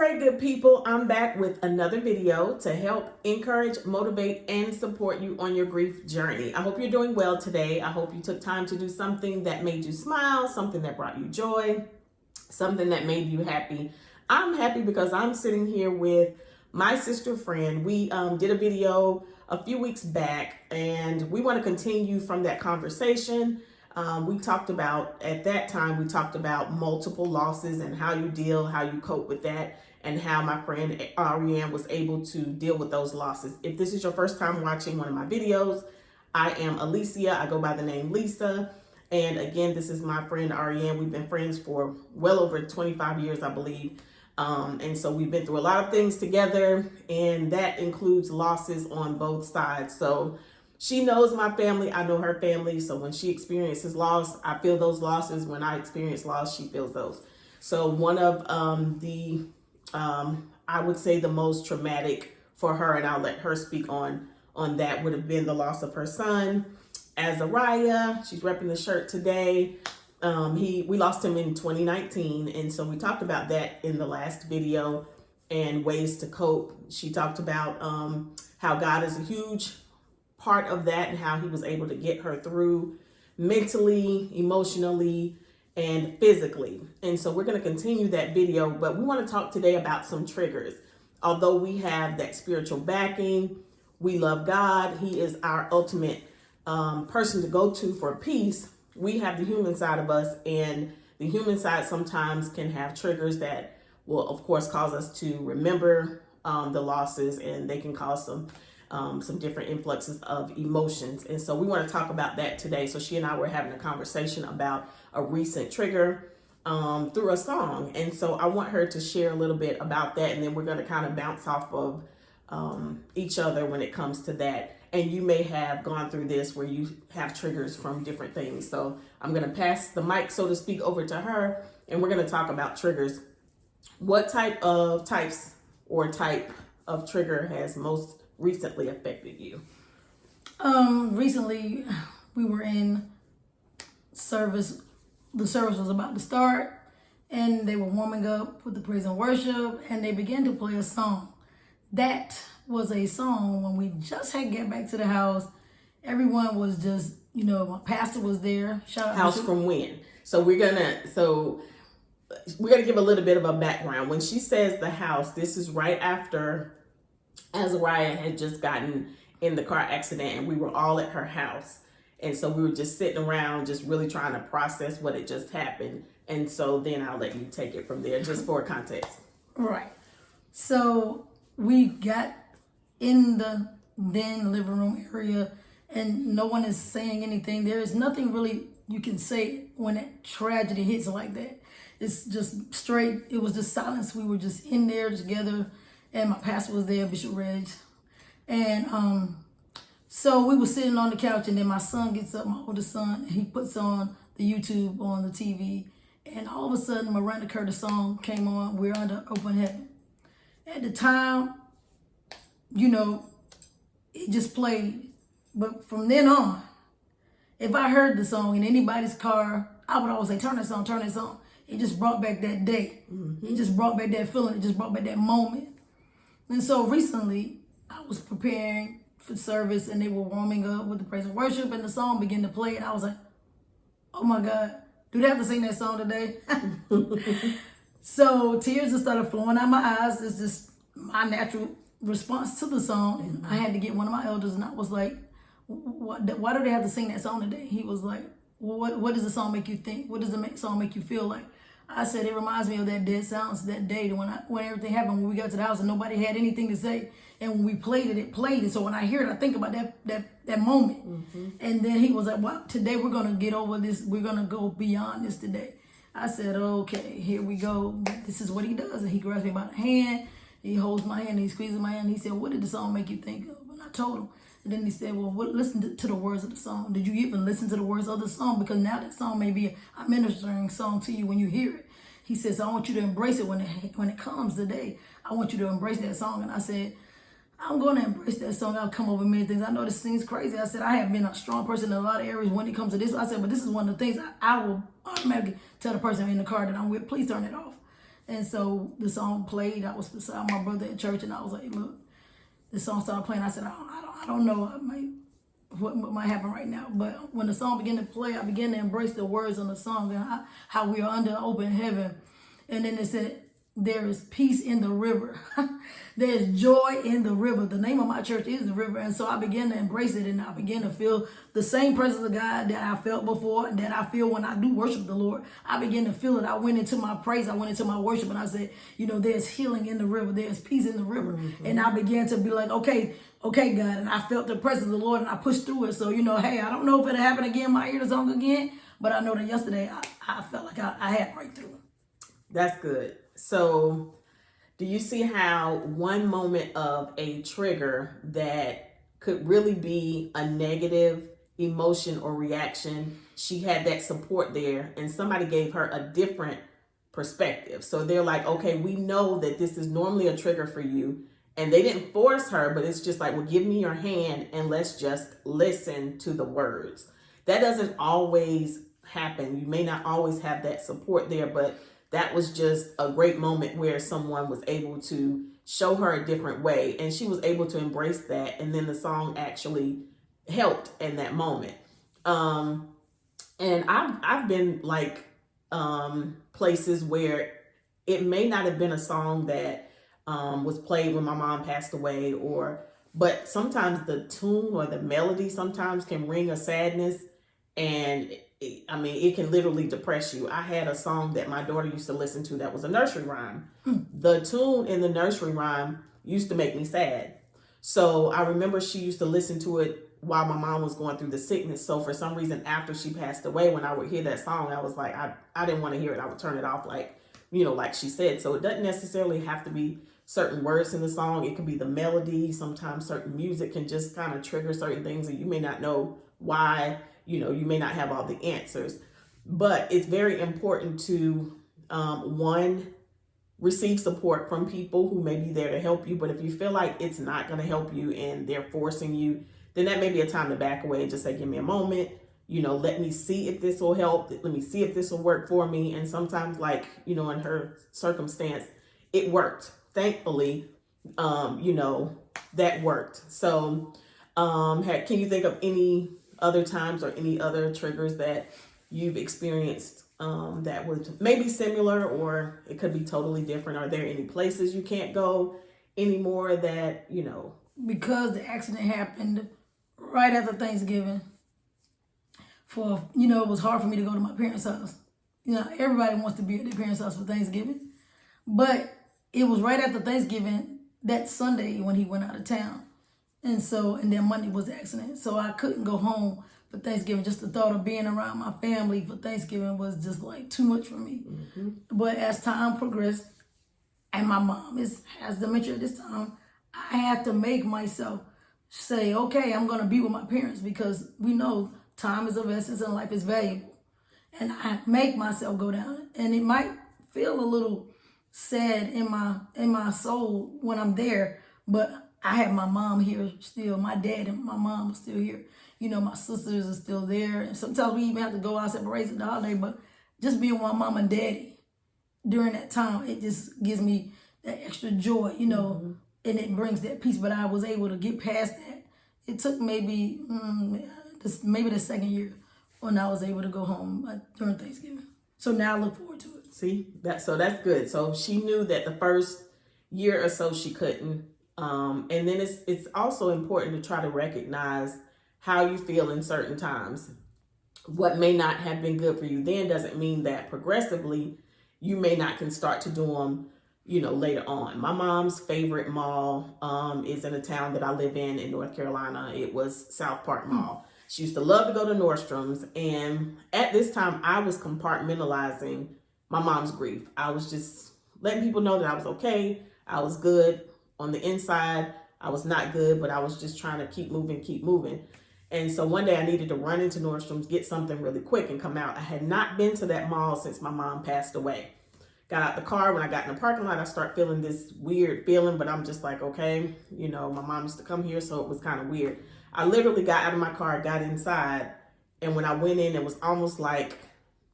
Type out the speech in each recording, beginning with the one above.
great, good people. I'm back with another video to help encourage, motivate, and support you on your grief journey. I hope you're doing well today. I hope you took time to do something that made you smile, something that brought you joy, something that made you happy. I'm happy because I'm sitting here with my sister friend. We did a video a few weeks back, and we want to continue from that conversation. We talked about, at that time, we talked about multiple losses and how you deal, how you cope with that, and how my friend Ariane was able to deal with those losses. If this is your first time watching one of my videos, I am Alicia. I go by the name Lisa. And again, this is my friend Ariane. We've been friends for well over 25 years, I believe. And so we've been through a lot of things together, and that includes losses on both sides. So she knows my family, I know her family. So when she experiences loss, I feel those losses. When I experience loss, she feels those. So one of I would say the most traumatic for her, and I'll let her speak on that, would have been the loss of her son, Azariah. She's repping the shirt today. We lost him in 2019. And so we talked about that in the last video and ways to cope. She talked about how God is a huge part of that and how he was able to get her through mentally, emotionally, and physically. And so we're going to continue that video, but we want to talk today about some triggers. Although we have that spiritual backing, we love God, he is our ultimate person to go to for peace. We have the human side of us, and the human side sometimes can have triggers that will, of course, cause us to remember the losses, and they can cause some different influxes of emotions. And so we want to talk about that today. So she and I were having a conversation about a recent trigger through a song. And so I want her to share a little bit about that, and then we're going to kind of bounce off of each other when it comes to that. And you may have gone through this where you have triggers from different things. So I'm going to pass the mic, so to speak, over to her, and we're going to talk about triggers. What type of trigger has most recently affected you? Recently we were in service. The service was about to start, and they were warming up with the praise and worship, and they began to play a song. That was a song when we just had get back to the house. Everyone was just, my pastor was there. Shout out House from when? So we're gonna give a little bit of a background. When she says the house, this is right after Azariah had just gotten in the car accident, and we were all at her house. And so we were just sitting around, just really trying to process what had just happened. And so then I'll let you take it from there, just for context. Right. So we got in the living room area, and no one is saying anything. There is nothing really you can say when that tragedy hits like that. It's just straight. It was just silence. We were just in there together, and my pastor was there, Bishop Reg. And so we were sitting on the couch, and then my son gets up, my oldest son, and he puts on the YouTube on the TV, and all of a sudden Miranda Curtis song came on, We're Under Open Heaven. At the time, it just played. But from then on, if I heard the song in anybody's car, I would always say, turn that song, turn that song. It just brought back that day. Mm-hmm. It just brought back that feeling. It just brought back that moment. And so recently, I was preparing for service, and they were warming up with the praise and worship, and the song began to play, and I was like, oh my God, do they have to sing that song today? So tears just started flowing out my eyes. It's just my natural response to the song. And I had to get one of my elders, and I was like, why do they have to sing that song today? He was like, what does the song make you think? What does the song make you feel like? I said, it reminds me of that dead silence that day when everything happened, when we got to the house and nobody had anything to say. And when we played it, it played it. So when I hear it, I think about that moment. Mm-hmm. And then he was like, well, today we're going to get over this. We're going to go beyond this today. I said, okay, here we go. This is what he does. And he grabs me by the hand. He holds my hand, and he squeezes my hand. He said, what did the song make you think of? And I told him. And then he said, well, listen to the words of the song. Did you even listen to the words of the song? Because now that song may be a ministering song to you when you hear it. He says, I want you to embrace it when it comes today. I want you to embrace that song. And I said, I'm going to embrace that song. I'll come over many things. I know this seems crazy. I said, I have been a strong person in a lot of areas when it comes to this. I said, but this is one of the things I will automatically tell the person in the car that I'm with, please turn it off. And so the song played. I was beside my brother at church, and I was like, look, the song started playing. I said, I don't know what might happen right now. But when the song began to play, I began to embrace the words on the song and how we are under open heaven. And then it said, there is peace in the river. There's joy in the river. The name of my church is the river. And so I began to embrace it, and I began to feel the same presence of God that I felt before and that I feel when I do worship the Lord. I began to feel it. I went into my praise. I went into my worship, and I said, there's healing in the river. There's peace in the river. Mm-hmm. And I began to be like, okay, God. And I felt the presence of the Lord, and I pushed through it. So, hey, I don't know if it'll happen again, I hear the song again, but I know that yesterday I felt like I had breakthrough. That's good. So do you see how one moment of a trigger that could really be a negative emotion or reaction, she had that support there, and somebody gave her a different perspective. So they're like, okay, we know that this is normally a trigger for you. And they didn't force her, but it's just like, well, give me your hand and let's just listen to the words. That doesn't always happen. You may not always have that support there, but that was just a great moment where someone was able to show her a different way, and she was able to embrace that. And then the song actually helped in that moment. And I've been like places where it may not have been a song that was played when my mom passed away, but sometimes the tune or the melody sometimes can ring a sadness, and it can literally depress you. I had a song that my daughter used to listen to that was a nursery rhyme. The tune in the nursery rhyme used to make me sad. So I remember she used to listen to it while my mom was going through the sickness. So for some reason, after she passed away, when I would hear that song, I was like, I didn't want to hear it. I would turn it off like she said. So it doesn't necessarily have to be certain words in the song. It can be the melody. Sometimes certain music can just kind of trigger certain things, and you may not know why. You may not have all the answers, but it's very important to, receive support from people who may be there to help you. But if you feel like it's not going to help you and they're forcing you, then that may be a time to back away and just say, give me a moment, let me see if this will help. Let me see if this will work for me. And sometimes in her circumstance, it worked. Thankfully, that worked. So, can you think of any other times or any other triggers that you've experienced that was maybe similar, or it could be totally different? Are there any places you can't go anymore that, Because the accident happened right after Thanksgiving, it was hard for me to go to my parents' house. Everybody wants to be at their parents' house for Thanksgiving. But it was right after Thanksgiving, that Sunday when he went out of town. And then Monday was the accident. So I couldn't go home for Thanksgiving. Just the thought of being around my family for Thanksgiving was just like too much for me. Mm-hmm. But as time progressed, and my mom has dementia at this time, I had to make myself say, okay, I'm going to be with my parents, because we know time is of essence and life is valuable. And I make myself go down. And it might feel a little sad in my soul when I'm there, but I have my mom here still. My dad and my mom are still here. My sisters are still there. And sometimes we even have to go our separate ways at the holiday. But just being with my mom and daddy during that time, it just gives me that extra joy, mm-hmm. And it brings that peace. But I was able to get past that. It took maybe the second year when I was able to go home during Thanksgiving. So now I look forward to it. See, that's good. So she knew that the first year or so she couldn't. And then it's also important to try to recognize how you feel in certain times. What may not have been good for you then doesn't mean that progressively you may not can start to do them, later on. My mom's favorite mall is in a town that I live in North Carolina. It was South Park Mall. She used to love to go to Nordstrom's. And at this time, I was compartmentalizing my mom's grief. I was just letting people know that I was okay. I was good. On the inside, I was not good, but I was just trying to keep moving. And so one day I needed to run into Nordstrom's, get something really quick and come out. I had not been to that mall since my mom passed away. Got out the car. When I got in the parking lot, I start feeling this weird feeling, but I'm just like, okay, my mom used to come here, so it was kind of weird. I literally got out of my car, got inside, and when I went in, it was almost like,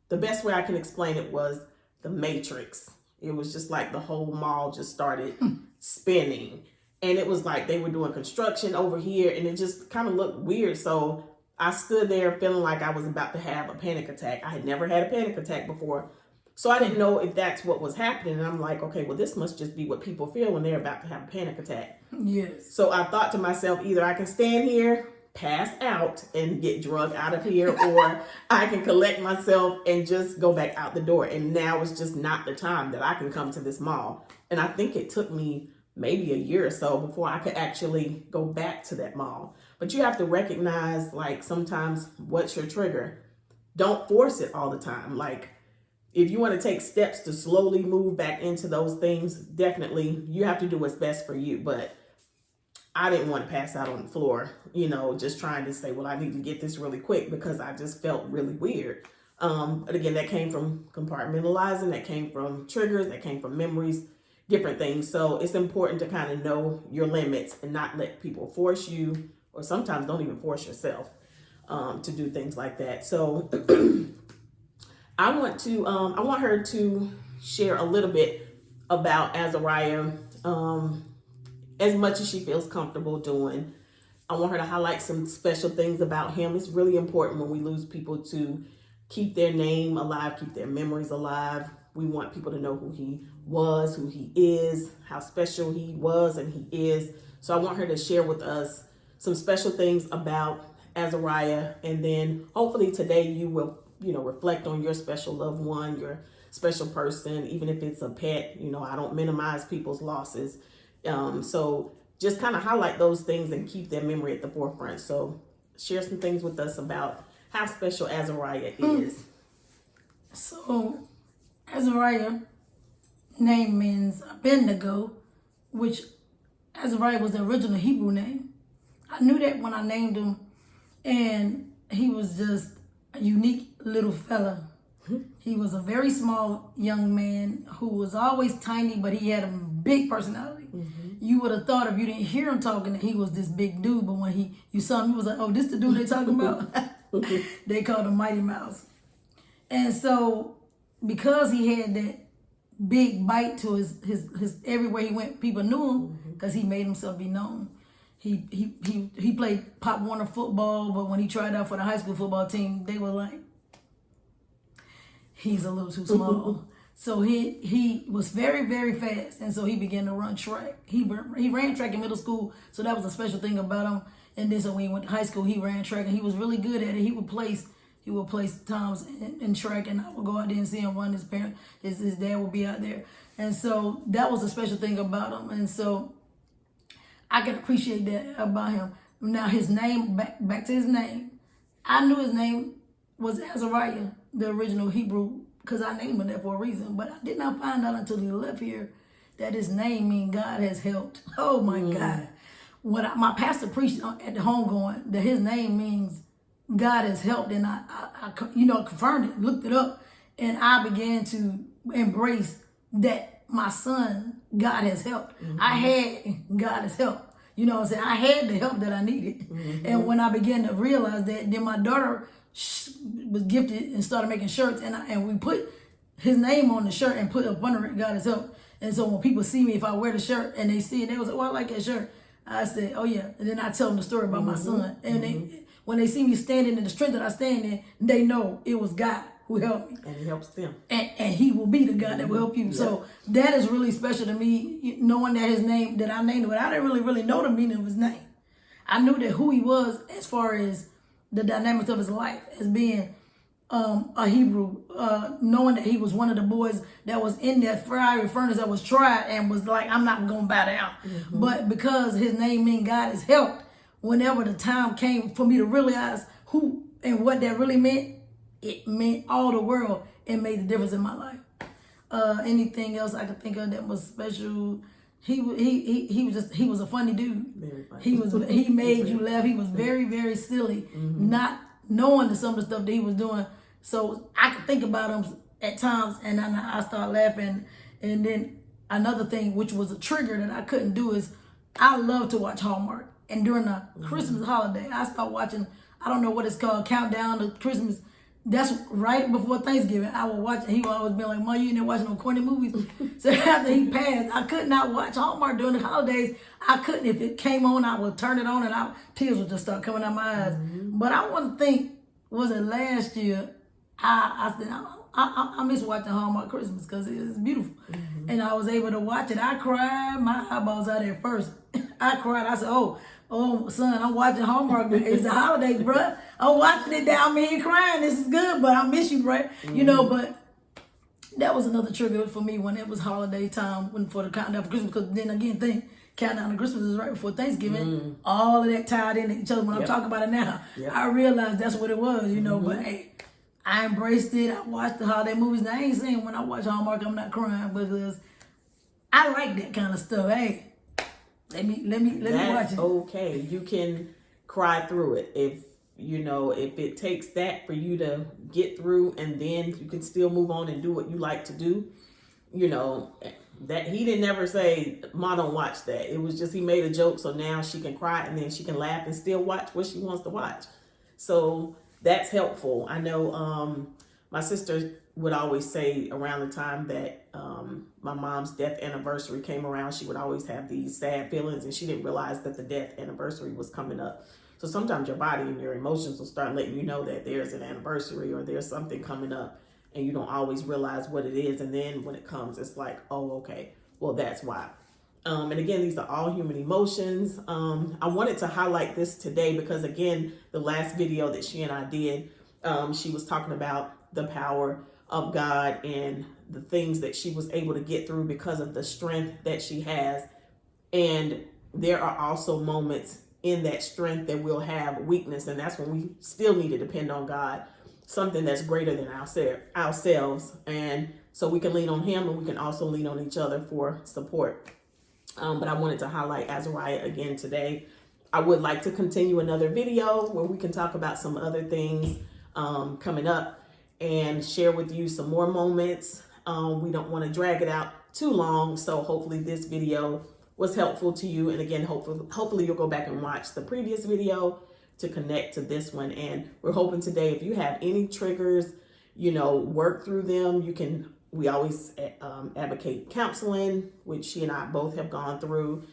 the best way I can explain it was the Matrix It was just like the whole mall just started spinning. And it was like they were doing construction over here, and it just kind of looked weird. So I stood there feeling like I was about to have a panic attack. I had never had a panic attack before. So I didn't know if that's what was happening. And I'm like, okay, well, this must just be what people feel when they're about to have a panic attack. Yes. So I thought to myself, either I can stand here, pass out, and get drugged out of here, or I can collect myself and just go back out the door. And now it's just not the time that I can come to this mall. And I think it took me maybe a year or so before I could actually go back to that mall. But you have to recognize, like, sometimes what's your trigger. Don't force it all the time. Like, if you want to take steps to slowly move back into those things, definitely you have to do what's best for you. But I didn't want to pass out on the floor, just trying to say, well, I need to get this really quick because I just felt really weird. But again, that came from compartmentalizing, that came from triggers, that came from memories, different things. So it's important to kind of know your limits and not let people force you, or sometimes don't even force yourself to do things like that. So I want her to share a little bit about Azariah, as much as she feels comfortable doing. I want her to highlight some special things about him. It's really important when we lose people to keep their name alive, keep their memories alive. We want people to know who he was, who he is, how special he was and he is. So I want her to share with us some special things about Azariah. And then hopefully today you will, reflect on your special loved one, your special person, even if it's a pet. I don't minimize people's losses. So just kind of highlight those things and keep their memory at the forefront. So share some things with us about how special Azariah is. So Azariah name means Abednego, which Azariah was the original Hebrew name. I knew that when I named him, and he was just a unique little fella. He was a very small young man who was always tiny, but he had a big personality. You would have thought if you didn't hear him talking that he was this big dude, but when you saw him, he was like, oh, this the dude they talking about? They called him Mighty Mouse. And so because he had that big bite to his everywhere he went, people knew him because he made himself be known. He played Pop Warner football, but when he tried out for the high school football team, they were like, he's a little too small. So he was very, very fast, and so he began to run track. He ran track in middle school, so that was a special thing about him. And then so when he went to high school, he ran track, and he was really good at it. He would place times in track, and I would go out there and see him run. His dad would be out there, and so that was a special thing about him. And so I can appreciate that about him. Now his name, back to his name, I knew his name was Azariah, the original Hebrew, because I named him that for a reason. But I did not find out until he left here that his name means God has helped. Oh my God. When my pastor preached at the homegoing that his name means God has helped, and I confirmed it, looked it up, and I began to embrace that my son, God has helped. I had God has helped. You know what I'm saying? I had the help that I needed. And when I began to realize that, then my daughter was gifted and started making shirts, and we put his name on the shirt and put up under it, God has helped. And so when people see me, if I wear the shirt and they see it, they was like, oh, I like that shirt. I said, oh yeah. And then I tell them the story about my son. And when they see me standing in the strength that I stand in, they know it was God who helped me. And he helps them. And he will be the God that will help you. Yeah. So that is really special to me, knowing that his name, that I named him, but I didn't really know the meaning of his name. I knew that who he was as far as the dynamics of his life as being a Hebrew, knowing that he was one of the boys that was in that fiery furnace that was tried and was like, I'm not going to bow down. But because his name means God has helped, whenever the time came for me to realize who and what that really meant, it meant all the world. It made the difference in my life. Anything else I could think of that was special? He was a funny dude. Very funny. He made you laugh. He was very, very silly, not knowing some of the stuff that he was doing. So I could think about him at times, and I start laughing. And then another thing, which was a trigger that I couldn't do, is I love to watch Hallmark. And during the Christmas holiday, I start watching, I don't know what it's called, Countdown to Christmas. that's right before Thanksgiving. I would watch, he would always be like, "Mom, you ain't there watching no corny movies." So after he passed, I could not watch Hallmark during the holidays. I couldn't. If it came on, I would turn it on and tears would just start coming out my eyes. But I want to think, was it last year? I said, I miss watching Hallmark Christmas because it was beautiful. And I was able to watch it. I cried my eyeballs out at first. I cried. I said, oh, son, I'm watching Hallmark. It's the holidays, bruh. I'm watching it down me crying. This is good, but I miss you, bruh. You know, but that was another trigger for me when it was holiday time for the countdown for Christmas. Because then again, countdown to Christmas is right before Thanksgiving. All of that tied into each other. When I'm talking about it now, I realized that's what it was, you know. But hey, I embraced it. I watched the holiday movies. And I ain't saying when I watch Hallmark, I'm not crying because I like that kind of stuff. Hey. Let me watch it. Okay. You can cry through it if it takes that for you to get through, and then you can still move on and do what you like to do. That he didn't ever say, "Ma, don't watch that." It was just he made a joke, so now she can cry and then she can laugh and still watch what she wants to watch. So that's helpful. I know my sister would always say around the time that my mom's death anniversary came around, she would always have these sad feelings, and she didn't realize that the death anniversary was coming up. So sometimes your body and your emotions will start letting you know that there's an anniversary or there's something coming up, and you don't always realize what it is. And then when it comes, it's like, oh, okay, well, that's why. And again, these are all human emotions. I wanted to highlight this today because, again, the last video that she and I did, she was talking about the power of God and the things that she was able to get through because of the strength that she has. And there are also moments in that strength that we'll have weakness, and that's when we still need to depend on God, something that's greater than ourselves. And so we can lean on him, and we can also lean on each other for support. But I wanted to highlight Azariah again today. I would like to continue another video where we can talk about some other things coming up and share with you some more moments. We don't want to drag it out too long, so hopefully this video was helpful to you. And again, hopefully you'll go back and watch the previous video to connect to this one. And we're hoping today, if you have any triggers, work through them. We always advocate counseling, which she and I both have gone through,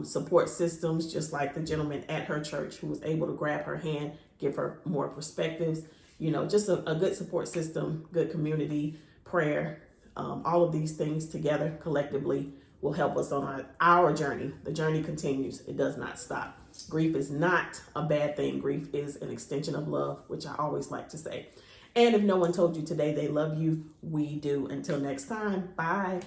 support systems, just like the gentleman at her church who was able to grab her hand, give her more perspectives, just a good support system, good community, prayer, all of these things together collectively will help us on our journey. The journey continues. It does not stop. Grief is not a bad thing. Grief is an extension of love, which I always like to say. And if no one told you today they love you, we do. Until next time, bye.